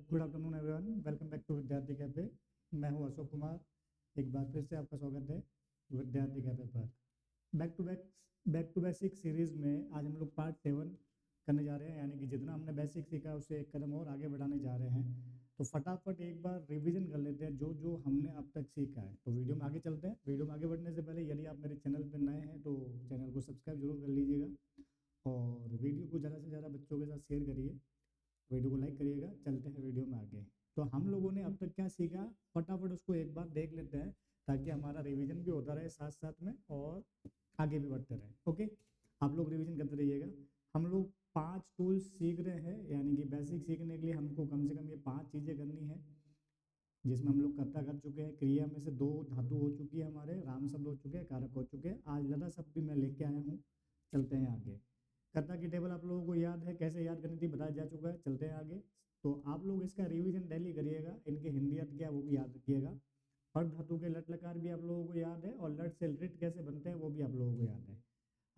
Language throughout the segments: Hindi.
Good afternoon everyone, welcome back to Vidyarthi cafe. मैं हूं अशोक कुमार। एक बार फिर से आपका स्वागत है विद्यार्थी कैफे पर। बैक टू बेसिक सीरीज में आज हम लोग पार्ट 7 करने जा रहे हैं, यानी कि जितना हमने बेसिक सीखा उससे एक कदम और आगे बढ़ाने जा रहे हैं। तो फटाफट एक बार रिवीजन कर लेते हैं जो जो हमने अब तक सीखा है। तो वीडियो में आगे चलते हैं। वीडियो में आगे बढ़ने से पहले यदि आप मेरे चैनल पर नए हैं तो चैनल को सब्सक्राइब जरूर कर लीजिएगा और वीडियो को ज़्यादा से ज़्यादा बच्चों के साथ शेयर करिए, वीडियो को लाइक करिएगा। चलते हैं वीडियो में आगे। तो हम लोगों ने अब तक क्या सीखा, फटाफट उसको एक बार देख लेते हैं ताकि हमारा रिवीजन भी होता रहे साथ साथ में और आगे भी बढ़ते रहे। ओके, आप लोग रिवीजन करते रहिएगा। हम लोग 5 टूल्स सीख रहे हैं, यानी कि बेसिक सीखने के लिए हमको कम से कम ये 5 चीज़ें करनी है, जिसमें हम लोग कर्ता कर चुके हैं, क्रिया में से 2 धातु हो चुकी है, हमारे राम शब्द हो चुके हैं, कारक हो चुके हैं। आज लता शब्द भी मैं लेके आया हूँ। चलते हैं आगे। कर्ता की टेबल आप लोगों को याद है, कैसे याद करनी थी बताया जा चुका है। चलते हैं आगे। तो आप लोग इसका रिवीजन डेली करिएगा, इनके हिंदी अर्थ क्या वो भी याद रखिएगा। पट धातु के लट लकार भी आप लोगों को याद है और लट से लिट कैसे बनते हैं वो भी आप लोगों को याद है।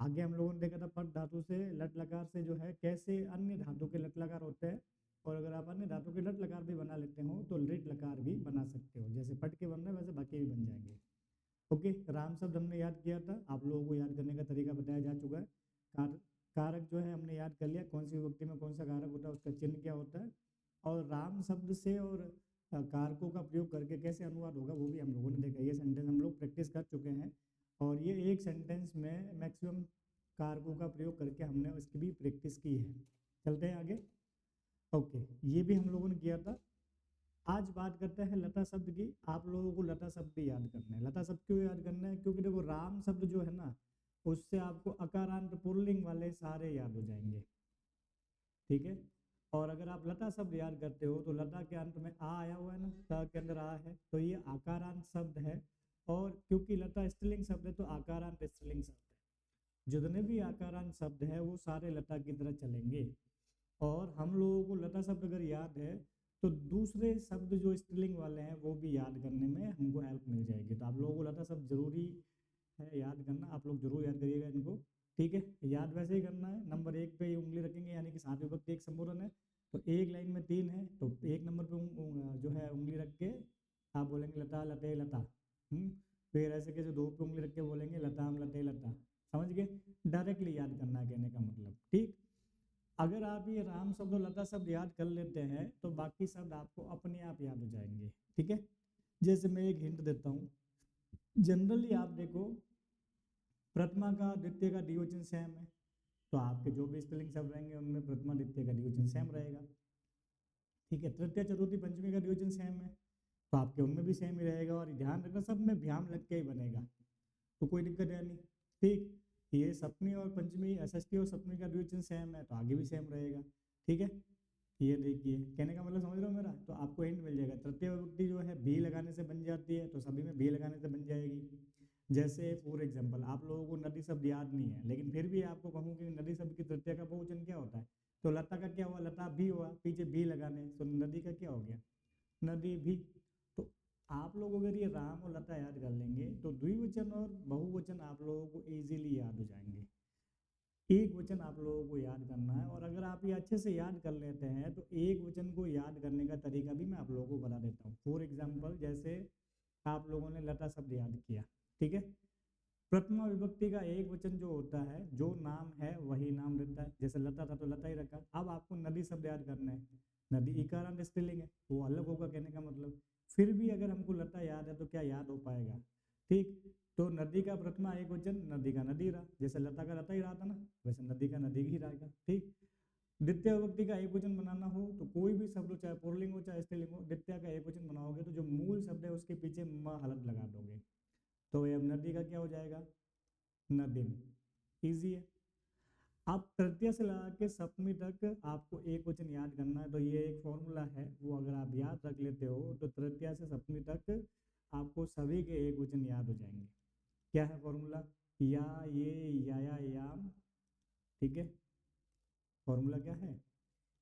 आगे हम लोगों ने देखा था पट धातु से लट लकार से जो है कैसे अन्य धातु के लट लकार होते हैं, और अगर आप अन्य धातु के लट लकार भी बना लेते हो तो लिट लकार भी बना सकते हो। जैसे पट के बन रहे हैं वैसे बाकी भी बन जाएंगे। ओके, राम शब्द हमने याद किया था, आप लोगों को याद करने का तरीका बताया जा चुका है। कारक जो है हमने याद कर लिया, कौन सी विभक्ति में कौन सा कारक होता है, उसका चिन्ह क्या होता है, और राम शब्द से और कारकों का प्रयोग करके कैसे अनुवाद होगा वो भी हम लोगों ने देखा। ये सेंटेंस हम लोग प्रैक्टिस कर चुके हैं और ये एक सेंटेंस में मैक्सिमम कारकों का प्रयोग करके हमने उसकी भी प्रैक्टिस की है। चलते हैं आगे। ओके, ये भी हम लोगों ने किया था। आज बात करते हैं लता शब्द की। आप लोगों को लता शब्द भी याद करना है। लता शब्द क्यों याद करना है, क्योंकि देखो राम शब्द जो है ना उससे आपको अकारांत पुल्लिंग वाले सारे याद हो जाएंगे, ठीक है। और अगर आप लता शब्द याद करते हो तो लता के अंत में आ आया हुआ है ना, ता के अंदर आ है, तो ये आकारांत शब्द है। और क्योंकि लता स्त्रीलिंग शब्द है तो आकारांत स्त्रीलिंग शब्द है। जितने भी आकारांत शब्द है वो सारे लता की तरह चलेंगे। और हम लोगों को लता शब्द अगर याद है तो दूसरे शब्द जो स्त्रीलिंग वाले हैं वो भी याद करने में हमको हेल्प मिल जाएगी। तो आप लोगों को लता शब्द जरूरी है याद करना, आप लोग जरूर याद करिएगा इनको, ठीक है। याद वैसे ही करना है, नंबर 1 पे ही उंगली रखेंगे, यानी कि 7 विभक्ति एक संबोधन है तो एक लाइन में 3 है, तो 1 नंबर पे जो है उंगली रख के आप बोलेंगे लता लते लता। फिर ऐसे कैसे 2 पे उंगली रख के बोलेंगे लताम लते लता। समझ गए, डायरेक्टली याद करना है कहने का मतलब, ठीक। अगर आप ये राम शब्द और लता शब्द याद कर लेते हैं तो बाकी शब्द आपको अपने आप याद हो जाएंगे, ठीक है। जैसे मैं एक हिंट देता हूँ, जनरली आप देखो प्रथमा का द्वितीय का द्विवचन सेम है, तो आपके जो भी स्पेलिंग शब्द रहेंगे उनमें प्रथमा द्वितीय का द्विवचन सेम रहेगा, ठीक है। तृतीय चतुर्थी पंचमी का द्विवचन सेम है तो आपके उनमें भी सेम ही रहेगा। और ध्यान रखना सब में भ्याम लग के ही बनेगा, तो कोई दिक्कत है नहीं, ठीक। ये सप्तमी और पंचमी, षष्ठी और सप्तमी का द्विवचन सेम है तो आगे भी सेम रहेगा, ठीक है। ये देखिए कहने का मतलब समझ रहे हो मेरा, तो आपको हिंट मिल जाएगा। तृतीय विभक्ति जो है भी लगाने से बन जाती है तो सभी में भी लगाने से बन जाएगी। जैसे फॉर एग्जांपल आप लोगों को नदी शब्द याद नहीं है, लेकिन फिर भी आपको कहूँ कि नदी शब्द की तृतीय का बहुवचन क्या होता है, तो लता का क्या हुआ, लता भी हुआ, पीछे भी लगाने, तो नदी का क्या हो गया, नदी भी। तो आप लोग अगर ये राम और लता याद कर लेंगे तो द्विवचन और बहुवचन आप लोगों को इजीली याद हो जाएंगे। एक वचन आप लोगों को याद करना है, और अगर आप ये अच्छे से याद कर लेते हैं तो एक वचन को याद करने का तरीका भी मैं आप लोगों को बता देता हूँ। फॉर एग्जाम्पल जैसे आप लोगों ने लता शब्द याद किया, ठीक है। प्रथमा विभक्ति का एक वचन जो होता है, जो नाम है वही नाम रहता है। जैसे लता था तो लता ही रखा। अब आपको नदी शब्द याद करना है, नदी इकारांत स्त्रीलिंग है, वो अलग होगा कहने का मतलब। फिर भी अगर हमको लता याद है तो क्या याद हो पाएगा, ठीक। तो नदी का प्रथमा एक वचन नदी का नदी रहा, जैसे लता का लता ही रहा था ना, वैसे नदी का नदी ही रहेगा, ठीक। द्वितीय विभक्ति का एक वचन बनाना हो तो कोई भी शब्द हो, चाहे पुल्लिंग हो चाहे स्त्रीलिंग हो, द्वितीय का एक वचन बनाओगे तो जो मूल शब्द है उसके पीछे म हलत लगा दोगे, तो ये नदी का क्या हो जाएगा, नदीम। इजी है। आप तृतीय से लगा के सप्तमी तक आपको एक वचन याद करना है, तो ये एक फॉर्मूला है, वो अगर आप याद रख लेते हो तो तृतीय से सप्तमी तक आपको सभी के एक वचन याद हो जाएंगे। क्या है फॉर्मूला, या ये या याम, ठीक है। फॉर्मूला क्या है,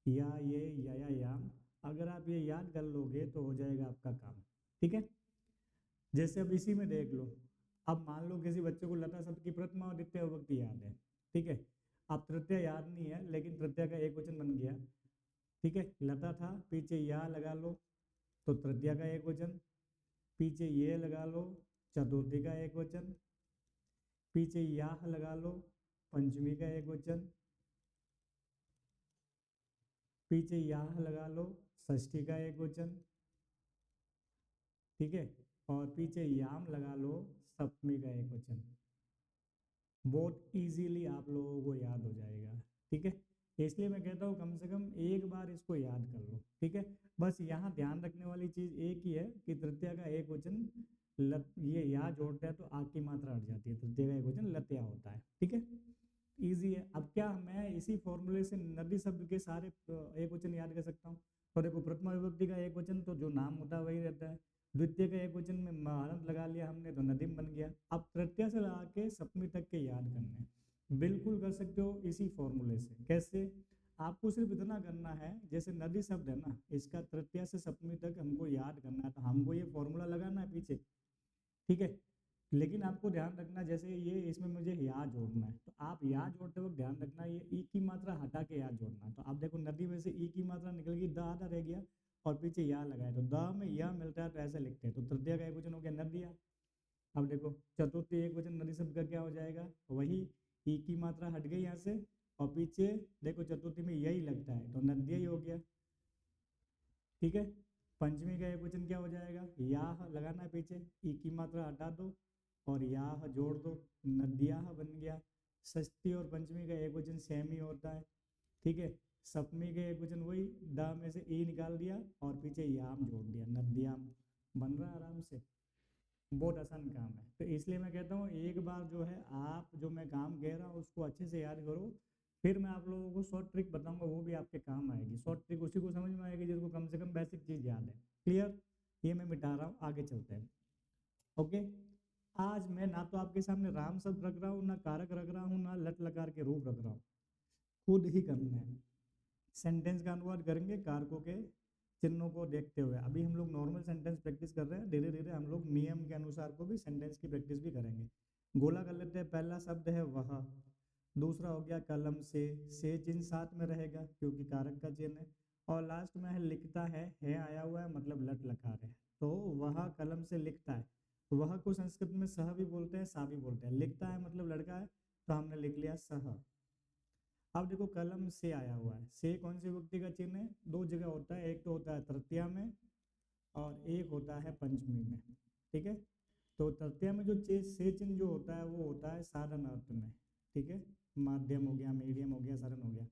या ये या याम। अगर आप ये याद कर लोगे तो हो जाएगा आपका काम, ठीक है। जैसे अब इसी में देख लो, अब मान लो किसी बच्चे को लता शब्द की प्रथमा और द्वितीय विभक्ति याद है, ठीक है। अब तृतीय याद नहीं है लेकिन तृतीय का एक वचन बन गया, ठीक है, लता था, पीछे या लगा लो तो तृतीया का एक वचन, पीछे ये लगा लो चतुर्थी का एक वचन, पीछे याह लगा लो पंचमी का एक वचन, पीछे याह लगा लो षष्ठी का एक वचन, ठीक है, और पीछे याम लगा लो सप्तमी का एक वचन। बहुत इजीली आप लोगों को याद हो जाएगा, ठीक है। इसलिए मैं कहता हूँ कम से कम एक बार इसको याद कर लो, ठीक है। बस यहाँ ध्यान रखने वाली चीज एक ही है कि तृतीया का एक वचन ये या जोड़ता है तो आ की मात्रा हट जाती है, तृतीया का एक वचन लत्या होता है, ठीक है। इजी है। अब क्या मैं इसी फॉर्मूले से नदी शब्द के सारे एक वचन याद कर सकता हूँ? तो देखो प्रथमा विभक्ति का एक वचन तो जो नाम होता है वही रहता है, द्वितीय का एक वचन में महारत लगा लिया हमने तो नदीम बन गया। अब तृतीया से लगा के सप्तमी तक के याद करने हैं, बिल्कुल कर सकते हो इसी फॉर्मूले से। कैसे? आपको सिर्फ इतना करना है, जैसे नदी शब्द है ना, इसका तृतीया से सप्तमी तक हमको याद करना है, तो हमको ये फॉर्मूला लगाना है पीछे, ठीक है। लेकिन आपको ध्यान रखना, जैसे ये इसमें मुझे या जोड़ना है, तो आप या जोड़ते वक्त ध्यान रखना ये ई की मात्रा हटा के या जोड़ना है। तो आप देखो नदी में से ई की मात्रा निकल गई, द आधा रह गया और पीछे या लगाए, तो द में या मिलता है तो ऐसे लिखते हैं, तो तृतीया का एक वचन हो गया नदिया। अब देखो चतुर्थी एक वचन नदी शब्द का क्या हो जाएगा, वही ई की मात्रा हट गई यहाँ से और पीछे देखो चतुर्थी में यही लगता है तो नदिया ही हो गया, ठीक है। पंचमी का एक वचन क्या हो जाएगा, याह लगाना है पीछे, ई की मात्रा हटा दो और याह जोड़ दो, नद्याह बन गया। षष्ठी और पंचमी का एक वचन सेम ही होता है, ठीक है। सप्तमी का एक वचन वही, द में से ई निकाल दिया और पीछे याम जोड़ दिया, नद्याम बन रहा है आराम से। बहुत आसान काम है, तो इसलिए मैं कहता हूँ एक बार जो है आप जो मैं काम कह रहा हूँ उसको अच्छे से याद करो, फिर मैं आप लोगों को शॉर्ट ट्रिक बताऊंगा, वो भी आपके काम आएगी। शॉर्ट ट्रिक उसी को समझ में आएगी जिसको कम से कम बेसिक चीज याद है। क्लियर? ये मैं मिटा रहा हूँ, आगे चलते हैं। ओके, आज मैं ना तो आपके सामने राम शब्द रख रहा हूँ, ना कारक रख रहा हूँ, ना लट लकार के रूप रख रहा हूँ, खुद ही करना है। सेंटेंस का अनुवाद करेंगे कारकों के चिन्हों को देखते हुए। अभी हम लोग नॉर्मल सेंटेंस प्रैक्टिस कर रहे हैं, धीरे धीरे हम लोग नियम के अनुसार को भी सेंटेंस की प्रैक्टिस भी करेंगे। गोला कर लेते हैं। पहला शब्द है वह, दूसरा हो गया कलम से चिन्ह साथ में रहेगा क्योंकि कारक का चिन्ह है, और लास्ट में है लिखता है आया हुआ है मतलब लट लकार है, तो वह कलम से लिखता है। वह को संस्कृत में सह भी बोलते हैं, सा भी बोलते हैं। लिखता है मतलब लड़का है तो हमने लिख लिया सह। अब देखो कलम से आया हुआ है, से कौन सी विभक्ति का चिन्ह है? दो जगह होता है, एक तो होता है तृतीया में और एक होता है पंचमी में, ठीक है। तो तृतीया में जो से चिन्ह जो होता है वो होता है साधन अर्थ में, ठीक है, माध्यम हो गया, मीडियम हो गया, साधन हो गया।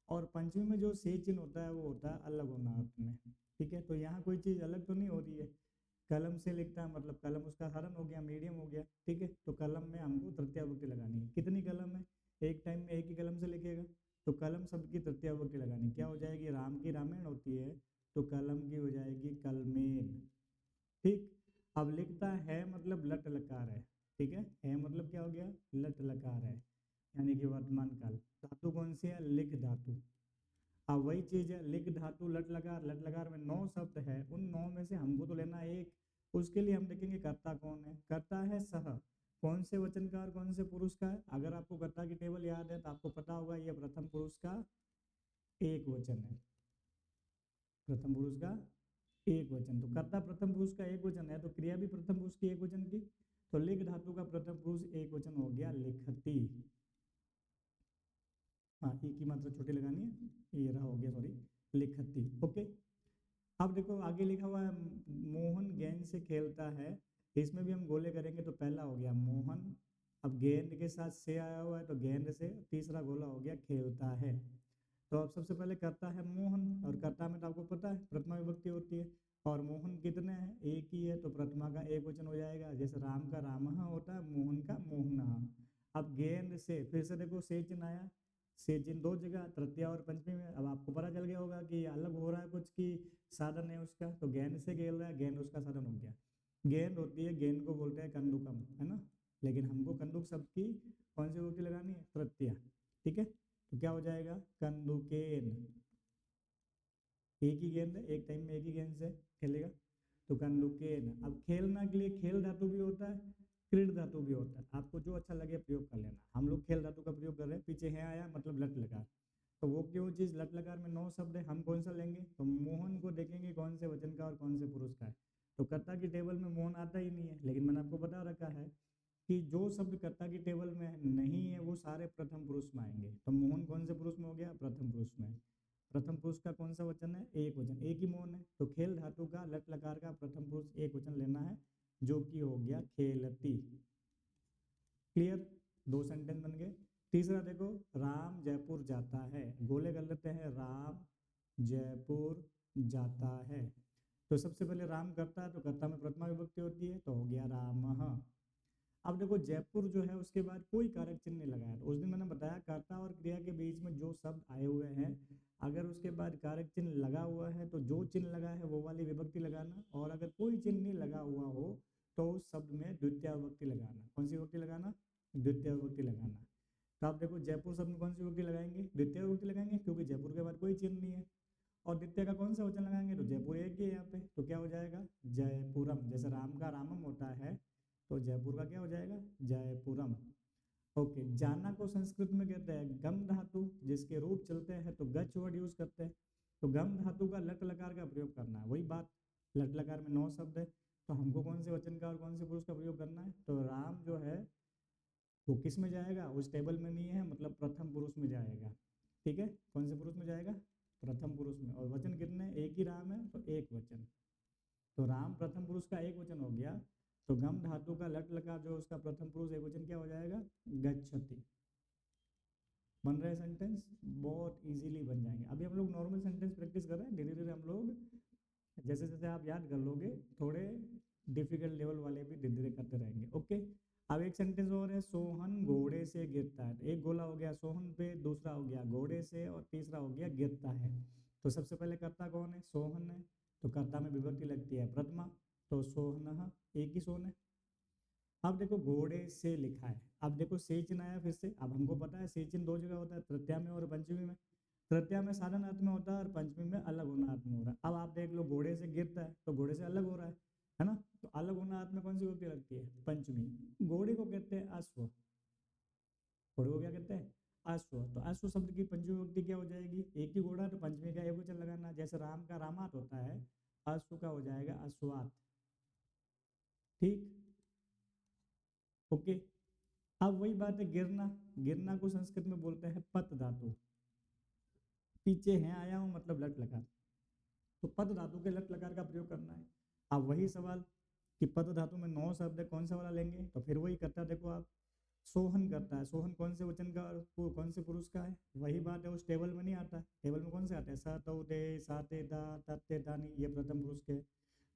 और पंचमी में जो से चिन्ह होता है वो होता है अलग होना अर्थ में, ठीक है। तो यहाँ कोई चीज अलग तो नहीं हो रही है, कलम से लिखता है मतलब कलम उसका साधन हो गया, मीडियम हो गया, ठीक है। तो कलम में हमको तृतीया विभक्ति लगानी है। कितनी कलम है? एक टाइम में एक ही कलम से लिखेगा, तो कलम शब्द की तृतीया विभक्ति लगानी। क्या हो जाएगी? राम की रामायण होती है तो कलम की हो जाएगी कलमेन, ठीक। अब लिखता है मतलब लट लकार है, ठीक है मतलब क्या हो गया? लट लकार है, यानी कि वर्तमान काल। धातु कौन सी है? लिख धातु। अब वही चीज है, लिख धातु लट लकार। लट लकार में 9 शब्द है, उन 9 में से हमको तो लेना है एक। उसके लिए हम देखेंगे कर्ता कौन है। कर्ता है सह। कौन से वचन का और कौन से पुरुष का है? अगर आपको कर्ता की टेबल याद है तो आपको पता होगा ये प्रथम पुरुष का एक वचन है, प्रथम पुरुष का एक वचन। तो कर्ता प्रथम पुरुष का एक वचन है तो क्रिया भी प्रथम पुरुष की एक वचन की, तो लिख धातु का प्रथम पुरुष एक वचन हो गया लिखती। हाँ, ई की मात्रा छोटी लगानी है, ये रहा हो गया, सॉरी, लिखती। ओके, अब देखो आगे लिखा हुआ है मोहन गेंद से खेलता है, इसमें भी हम गोले करेंगे तो पहला हो गया मोहन, अब गेंद के साथ से आया हुआ है तो गेंद से, तीसरा गोला हो गया खेलता है। तो अब सबसे पहले करता है मोहन, और कर्ता में तो आपको पता है प्रथमा विभक्ति होती है, और मोहन कितने हैं? एक ही है तो प्रथमा का एक वचन हो जाएगा, जैसे राम का रामः होता है, मोहन का मोहनः। अब गेंद से फिर से देखो से चिन्ह आया, से चिन्ह दो जगह तृतीया और पंचमी में। अब आपको पता चल गया होगा कि ये अलग हो रहा है कुछ की साधन है उसका, तो गेंद से खेल रहा है, गेंद उसका साधन हो गया। गेंद होती है, गेंद को बोलते हैं कंदुकम, है ना, लेकिन हमको कंदुक शब्द की कौन सी विभक्ति लगानी है? तृतीया, ठीक है। तो क्या हो जाएगा? कंदुकेन। एक ही गेंद है, एक टाइम में एक ही गेंद से खेलेगा तो कंदुकेन। अब खेलना के लिए खेल धातु भी होता है, क्रीड धातु भी होता है, आपको जो अच्छा लगे प्रयोग कर लेना। हम लोग खेल धातु का प्रयोग कर रहे हैं, पीछे है आया मतलब लट लगा, तो वो क्यों चीज़ लट लकार में 9 शब्द है, हम कौन सा लेंगे? तो मोहन को देखेंगे कौन से वचन का और कौन से पुरुष का है। तो कर्ता की टेबल में मोहन आता ही नहीं है, लेकिन मैंने आपको बता रखा है कि जो शब्द कर्ता की टेबल में नहीं है वो सारे प्रथम पुरुष में आएंगे। तो मोहन कौन से पुरुष में हो गया? प्रथम पुरुष में। प्रथम पुरुष का कौन सा वचन है? एक वचन, एक ही मोहन है। तो खेल धातु का लट लकार का प्रथम पुरुष एक वचन लेना है, जो कि हो गया खेलती। क्लियर? 2 सेंटेंस बन गए। तीसरा देखो, राम जयपुर जाता है, गोले कर लेते हैं, राम जयपुर जाता है। तो सबसे पहले राम करता है, तो कर्ता में प्रथमा विभक्ति होती है, तो हो गया रामः। अब देखो जयपुर जो है उसके बाद कोई कारक चिन्ह नहीं लगाया। तो उस दिन मैंने बताया कर्ता और क्रिया के बीच में जो शब्द आए हुए हैं, अगर उसके बाद कारक चिन्ह लगा हुआ है तो जो चिन्ह लगा है वो वाली विभक्ति लगाना, और अगर कोई चिन्ह नहीं लगा हुआ हो तो उस शब्द में द्वितीय विभक्ति लगाना। कौन सी विभक्ति लगाना? द्वितीय विभक्ति लगाना। तो आप देखो जयपुर शब्द में कौन सी विभक्ति लगाएंगे? द्वितीय विभक्ति लगाएंगे, क्योंकि जयपुर के बाद कोई चिन्ह नहीं है। और द्वितीय का कौन सा वचन लगाएंगे? तो जयपुर एक ही है यहाँ पे, तो क्या हो जाएगा? जयपुरम। जैसे राम का रामम होता है, तो जयपुर का क्या हो जाएगा? जयपुरम। ओके, जाना को संस्कृत में कहते हैं गम धातु, जिसके रूप चलते हैं तो गच वर्ड यूज करते हैं। तो गम धातु का लट लकार का प्रयोग करना है। वही बात, लट लकार में 9 शब्द है, तो हमको कौन से वचन का और कौन से पुरुष का प्रयोग करना है? तो राम जो है वो किस में जाएगा? उस टेबल में नहीं है, मतलब प्रथम पुरुष में जाएगा। ठीक है, कौन से पुरुष में जाएगा? प्रथम पुरुष में। और वचन कितने? एक ही राम है, तो एक वचन। तो राम प्रथम पुरुष का एक वचन हो गया। तो गम धातु का लट लकार जो उसका प्रथम पुरुष एक वचन क्या हो जाएगा? गच्छति। बन रहे सेंटेंस? बहुत इजीली बन जाएंगे। अभी हम लोग नॉर्मल सेंटेंस प्रैक्टिस कर रहे हैं, धीरे धीरे हम लोग जैसे जैसे आप याद कर लोगे, थोड़े डिफिकल्ट लेवल वाले भी धीरे धीरे करते रहेंगे। ओके, अब एक सेंटेंस और है, सोहन घोड़े से गिरता है। एक गोला हो गया सोहन पे, दूसरा हो गया घोड़े से, और तीसरा हो गया गिरता है। तो सबसे पहले कर्ता कौन है? सोहन है, तो कर्ता में विभक्ति लगती है प्रथमा, तो सोहन, एक ही सोहन है। अब देखो घोड़े से लिखा है, अब देखो से चिन्ह आया फिर से। अब हमको पता है से चिन्ह 2 जगह होता है, तृतीया में और पंचमी में। तृतीया में साधन अर्थ में होता है और पंचमी में अलग होना अर्थ में हो रहा है। अब आप देख लो, घोड़े से गिरता है तो घोड़े से अलग हो रहा है ना? तो अलग होना अर्थ में कौन सी विभक्ति लगती है? पंचमी। घोड़े को कहते हैं अश्व। घोड़े को क्या कहते हैं? अश्व। तो अश्व शब्द की पंचमी विभक्ति क्या हो जाएगी? एक ही घोड़ा, तो पंचमी का एक वचन लगाना। जैसे राम का रामात होता है, अश्व का हो जाएगा अश्वात। ठीक, ओके। अब वही बात है, गिरना। गिरना को संस्कृत में बोलते हैं पत धातु। पीछे है आया हूं मतलब लट लकार, तो पद धातु के लट लकार का प्रयोग करना है। अब वही सवाल कि पद धातु में 9 शब्द है, कौन सा वाला लेंगे? तो फिर वही करता, देखो आप, सोहन करता है। सोहन कौन से वचन का और कौन से पुरुष का है? वही बात है, उस टेबल में नहीं आता। टेबल में कौन से आते हैं? स तौ ते साते दा तत्ते दानी, ये प्रथम पुरुष के।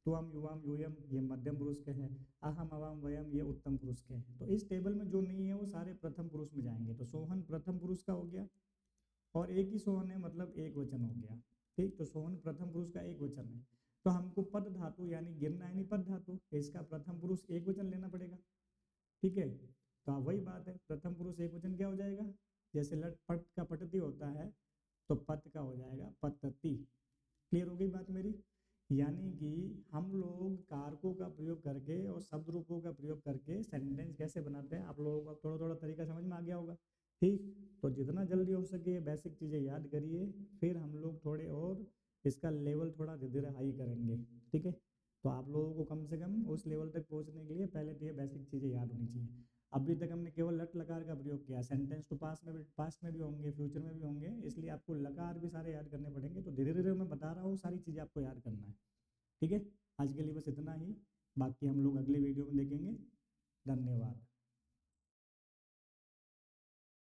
तुअम युवाम यूयम, ये मध्यम पुरुष के हैं। अहम अवाम वयम, ये उत्तम पुरुष के हैं। तो इस टेबल में जो नहीं है वो सारे प्रथम पुरुष में जाएंगे। तो सोहन प्रथम पुरुष का हो गया, और एक ही सोहन है मतलब एक वचन हो गया। ठीक, तो सोहन प्रथम पुरुष का एक वचन है। तो हमको पद धातु यानी गिरना यानी पद धातु, इसका प्रथम पुरुष एक वचन लेना पड़ेगा। ठीक है, तो वही बात है, प्रथम पुरुष एक वचन क्या हो जाएगा? जैसे लट पट का पटती होता है, तो पत का हो जाएगा पतती। क्लियर हो गई बात मेरी? यानी कि हम लोग कारकों का प्रयोग करके और शब्द रूपों का प्रयोग करके सेंटेंस कैसे बनाते हैं, आप लोगों को थोड़ा थोड़ा तरीका समझ में आ गया होगा। ठीक, तो जितना जल्दी हो सके बेसिक चीज़ें याद करिए, फिर हम लोग थोड़े और इसका लेवल थोड़ा धीरे धीरे हाई करेंगे। ठीक है, तो आप लोगों को कम से कम उस लेवल तक पहुंचने के लिए पहले तो ये बेसिक चीज़ें याद होनी चाहिए। अभी तक हमने केवल लट लकार का प्रयोग किया, सेंटेंस तो पास्ट में भी होंगे, फ्यूचर में भी होंगे, इसलिए आपको लकार भी सारे याद करने पड़ेंगे। तो धीरे धीरे मैं बता रहा हूँ, सारी चीज़ें आपको याद करना है। ठीक है, आज के लिए बस इतना ही, बाकी हम लोग अगले वीडियो में देखेंगे। धन्यवाद।